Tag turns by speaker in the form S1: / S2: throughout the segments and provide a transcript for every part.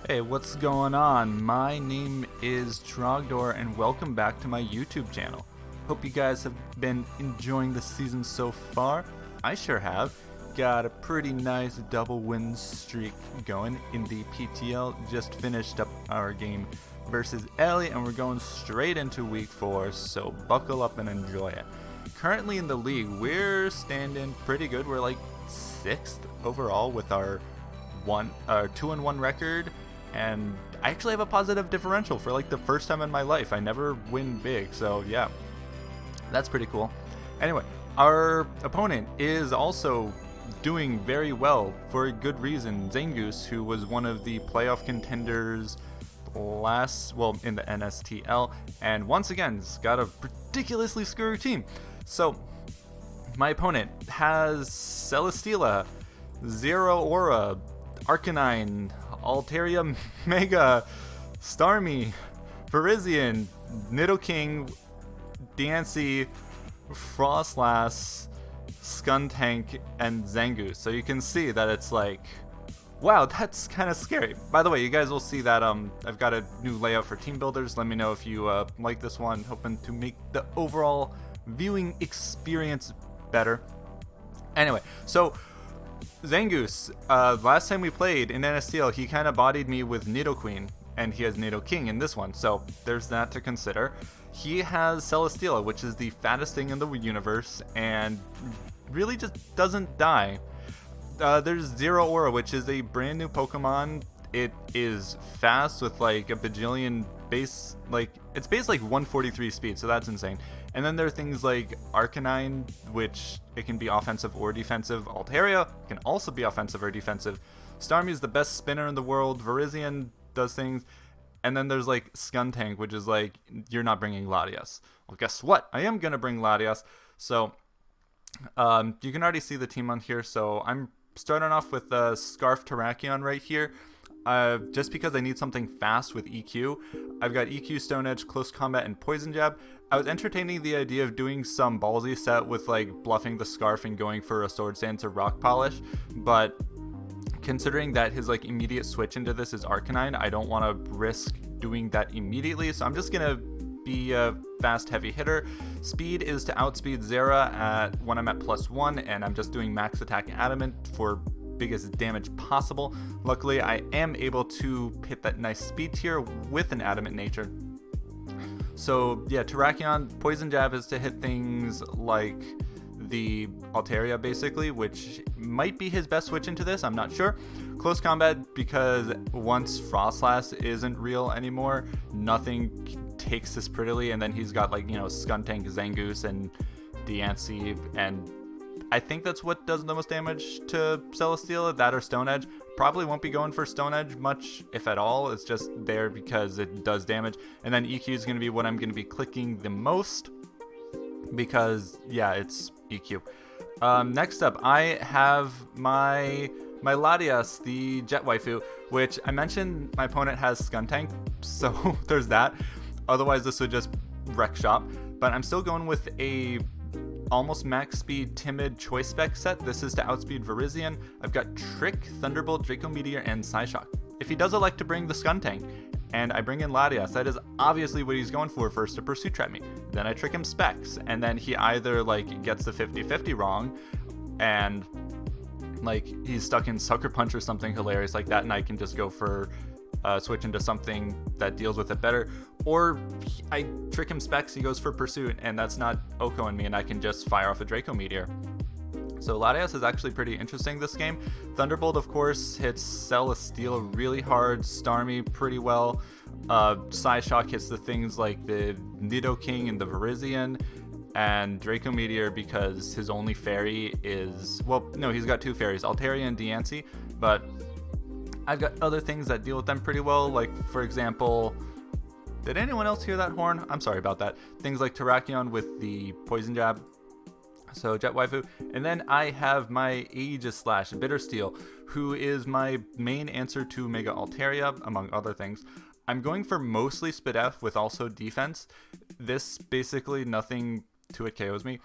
S1: Hey, what's going on? My name is Trogdor and welcome back to my YouTube channel. Hope you guys have been enjoying the season so far. I sure have. Got a pretty nice double win streak going in the PTL. Just finished up our game versus Ellie and we're going straight into week 4, so buckle up and enjoy it. Currently in the league, we're standing pretty good. We're like 6th overall with our 2-1 record. And I actually have a positive differential for like the first time in my life. I never win big, so yeah, that's pretty cool. Anyway, our opponent is also doing very well for a good reason. Zangoose, who was one of the playoff contenders in the NSTL, and once again, has got a ridiculously screwy team. So, my opponent has Celesteela, Zero Aura, Arcanine, Altaria Mega, Starmie, Virizion, Nidoking, Diancie, Frostlass, Skuntank, and Zangoose. So you can see that it's like, wow, that's kind of scary. By the way, you guys will see that I've got a new layout for Teambuilders. Let me know if you like this one. Hoping to make the overall viewing experience better. Anyway, so Zangoose, last time we played in NSTL, he kind of bodied me with Nidoqueen, and he has Nidoking in this one, so there's that to consider. He has Celesteela, which is the fattest thing in the universe, and really just doesn't die. There's Zero Aura, which is a brand new Pokemon. It is fast with like a bajillion base, like it's based like 143 speed, so that's insane. And then there are things like Arcanine, which it can be offensive or defensive. Altaria can also be offensive or defensive. Starmie is the best spinner in the world. Virizion does things. And then there's like Skuntank, which is like, you're not bringing Latias. Well, guess what? I am going to bring Latias. So you can already see the team on here. So I'm starting off with Scarf Terrakion right here. Just because I need something fast with EQ. I've got EQ, Stone Edge, Close Combat, and Poison Jab. I was entertaining the idea of doing some ballsy set with like bluffing the Scarf and going for a Sword Stance or Rock Polish, but considering that his like immediate switch into this is Arcanine, I don't want to risk doing that immediately, so I'm just gonna be a fast heavy hitter. Speed is to outspeed Zera when I'm at +1, and I'm just doing max attack adamant for biggest damage possible. Luckily, I am able to hit that nice speed tier with an adamant nature. So yeah, Terrakion, Poison Jab is to hit things like the Altaria basically, which might be his best switch into this, I'm not sure. Close Combat, because once Frostlass isn't real anymore, nothing takes this prettily, and then he's got like, you know, Skuntank, Zangoose, and Diancie, and I think that's what does the most damage to Celesteela, that or Stone Edge. Probably won't be going for Stone Edge much, if at all. It's just there because it does damage. And then EQ is going to be what I'm going to be clicking the most because, yeah, it's EQ. Next up, I have my Latias, the Jet Waifu, which I mentioned my opponent has Skuntank, so there's that. Otherwise, this would just wreck shop. But I'm still going with a almost max speed timid choice spec set. This is to outspeed Virizion. I've got Trick, Thunderbolt, Draco Meteor, and Psyshock. If he does elect to bring the Skuntank, and I bring in Latias, that is obviously what he's going for first, to Pursuit Trap me. Then I trick him specs, and then he either like gets the 50-50 wrong, and like he's stuck in Sucker Punch or something hilarious like that, and I can just go for switch into something that deals with it better, or I trick him specs, he goes for Pursuit, and that's not Oko and me, and I can just fire off a Draco Meteor. So Latias is actually pretty interesting this game. Thunderbolt, of course, hits Celesteela really hard, Starmie pretty well. Psyshock hits the things like the Nidoking and the Virizion, and Draco Meteor, because his only fairy is, well, no, he's got 2 fairies, Altaria and Diancie, but I've got other things that deal with them pretty well, like, for example, did anyone else hear that horn? I'm sorry about that. Things like Terrakion with the Poison Jab, so Jet Waifu. And then I have my Aegis Slash, Bittersteel, who is my main answer to Mega Altaria, among other things. I'm going for mostly Spit F with also defense. This basically nothing to it KOs me.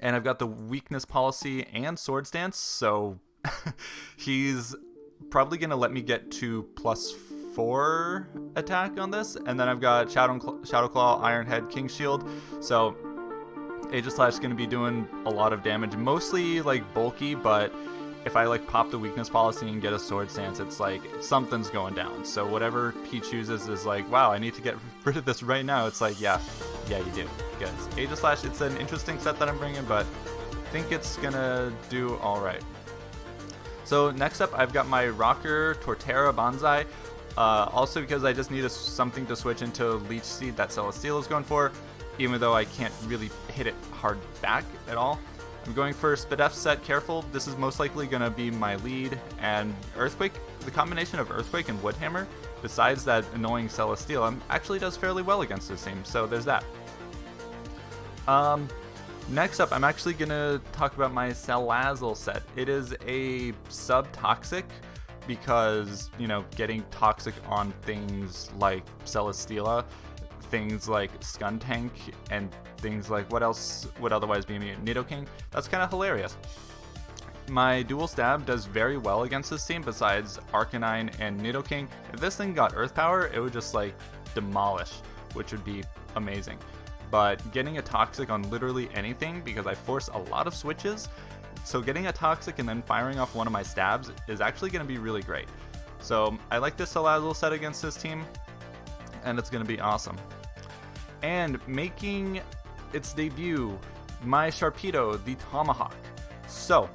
S1: And I've got the weakness policy and sword stance, so he's probably going to let me get to +4 attack on this. And then I've got Shadow Claw, Iron Head, King Shield. So Aegislash is going to be doing a lot of damage, mostly like bulky, but if I like pop the weakness policy and get a sword stance, it's like something's going down. So whatever he chooses is like, wow, I need to get rid of this right now. It's like, yeah, you do. Because Aegislash, it's an interesting set that I'm bringing, but I think it's gonna do all right. So next up, I've got my Rocker Torterra Banzai. Also because I just need something to switch into Leech Seed that Celesteela is going for, even though I can't really hit it hard back at all. I'm going for Spadef set Careful. This is most likely going to be my lead. And Earthquake, the combination of Earthquake and Woodhammer, besides that annoying Celesteela, actually does fairly well against this team. So there's that. Next up, I'm actually going to talk about my Salazzle set. It is a sub-toxic because, you know, getting toxic on things like Celesteela, things like Skuntank, and things like what else would otherwise be immune? Nidoking. That's kind of hilarious. My dual stab does very well against this team besides Arcanine and Nidoking. If this thing got Earth Power, it would just like demolish, which would be amazing. But getting a toxic on literally anything, because I force a lot of switches, so getting a toxic and then firing off one of my stabs is actually going to be really great. So I like this Salazzle set against this team, and it's going to be awesome. And making its debut, my Sharpedo, the Tomahawk. So,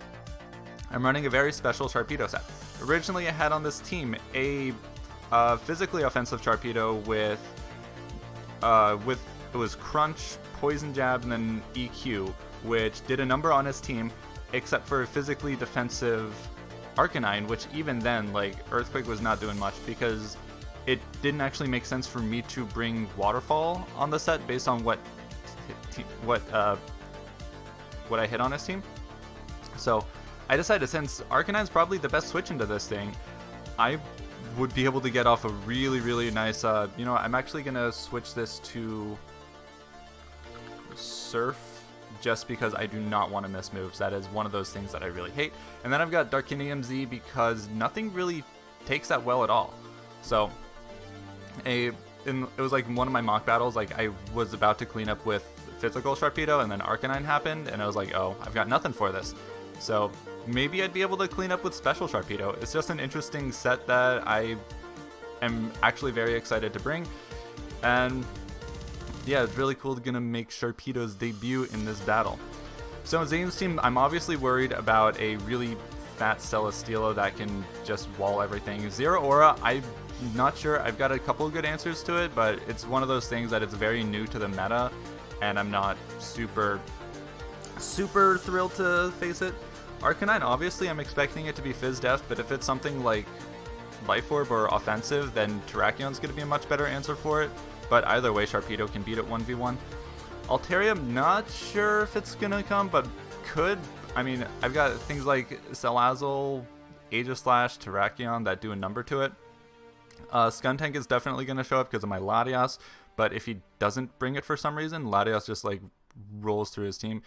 S1: I'm running a very special Sharpedo set. Originally, I had on this team a physically offensive Sharpedo with it was Crunch, Poison Jab, and then EQ, which did a number on his team, except for a physically defensive Arcanine, which even then, like, Earthquake was not doing much because it didn't actually make sense for me to bring Waterfall on the set based on what I hit on his team. So I decided, since Arcanine's probably the best switch into this thing, I would be able to get off a really, really nice, you know, I'm actually going to switch this to Surf just because I do not want to miss moves. That is one of those things that I really hate. And then I've got Darkinium Z because nothing really takes that well at all. So it was like one of my mock battles, like I was about to clean up with physical Sharpedo and then Arcanine happened and I was like, oh, I've got nothing for this. So maybe I'd be able to clean up with special Sharpedo. It's just an interesting set that I am actually very excited to bring. And yeah, it's really cool to make Sharpedo's debut in this battle. So in Zane's team, I'm obviously worried about a really fat Celesteela that can just wall everything. Zero Aura, I'm not sure. I've got a couple of good answers to it, but it's one of those things that it's very new to the meta, and I'm not super thrilled to face it. Arcanine, obviously, I'm expecting it to be Fizz Def, but if it's something like Life Orb or offensive, then Terrakions going to be a much better answer for it. But either way, Sharpedo can beat it 1v1. Altaria, not sure if it's going to come, but could. I mean, I've got things like Salazzle, Aegislash, Terrakion that do a number to it. Skuntank is definitely going to show up because of my Latias, but if he doesn't bring it for some reason, Latias just like rolls through his team.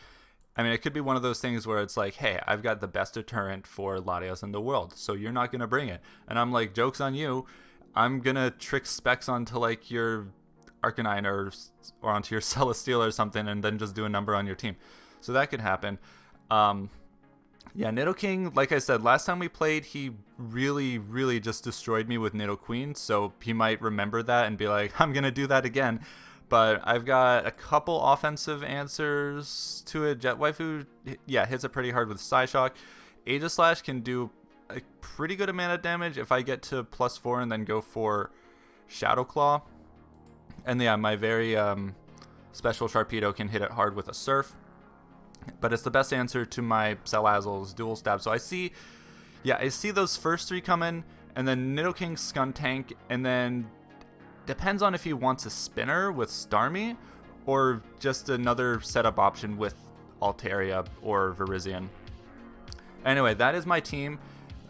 S1: I mean, it could be one of those things where it's like, hey, I've got the best deterrent for Latias in the world, so you're not going to bring it. And I'm like, joke's on you. I'm going to trick specs onto like your Arcanine or onto your Celesteela or something and then just do a number on your team. So that could happen. Yeah, Nidoking, like I said, last time we played, he really just destroyed me with Nidoqueen, so he might remember that and be like, I'm going to do that again. But I've got a couple offensive answers to it. Jet Waifu, yeah, hits it pretty hard with Psyshock. Aegislash can do a pretty good amount of damage if I get to +4 and then go for Shadow Claw. And yeah, my very special Sharpedo can hit it hard with a Surf. But it's the best answer to my Salazzle's dual stab. So I see those first three come in, and then Nidoking, Skuntank, and then depends on if he wants a spinner with Starmie or just another setup option with Altaria or Virizion. Anyway, that is my team.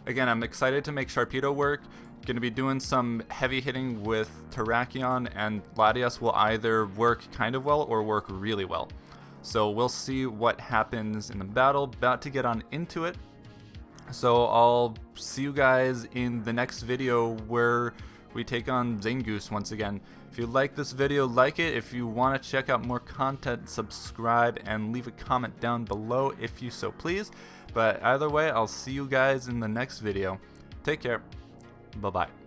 S1: Again, I'm excited to make Sharpedo work. Going to be doing some heavy hitting with Terrakion, and Latias will either work kind of well or work really well. So we'll see what happens in the battle. About to get on into it. So I'll see you guys in the next video where we take on Zangoose once again. If you like this video, like it. If you want to check out more content, subscribe and leave a comment down below if you so please. But either way, I'll see you guys in the next video. Take care. Bye-bye.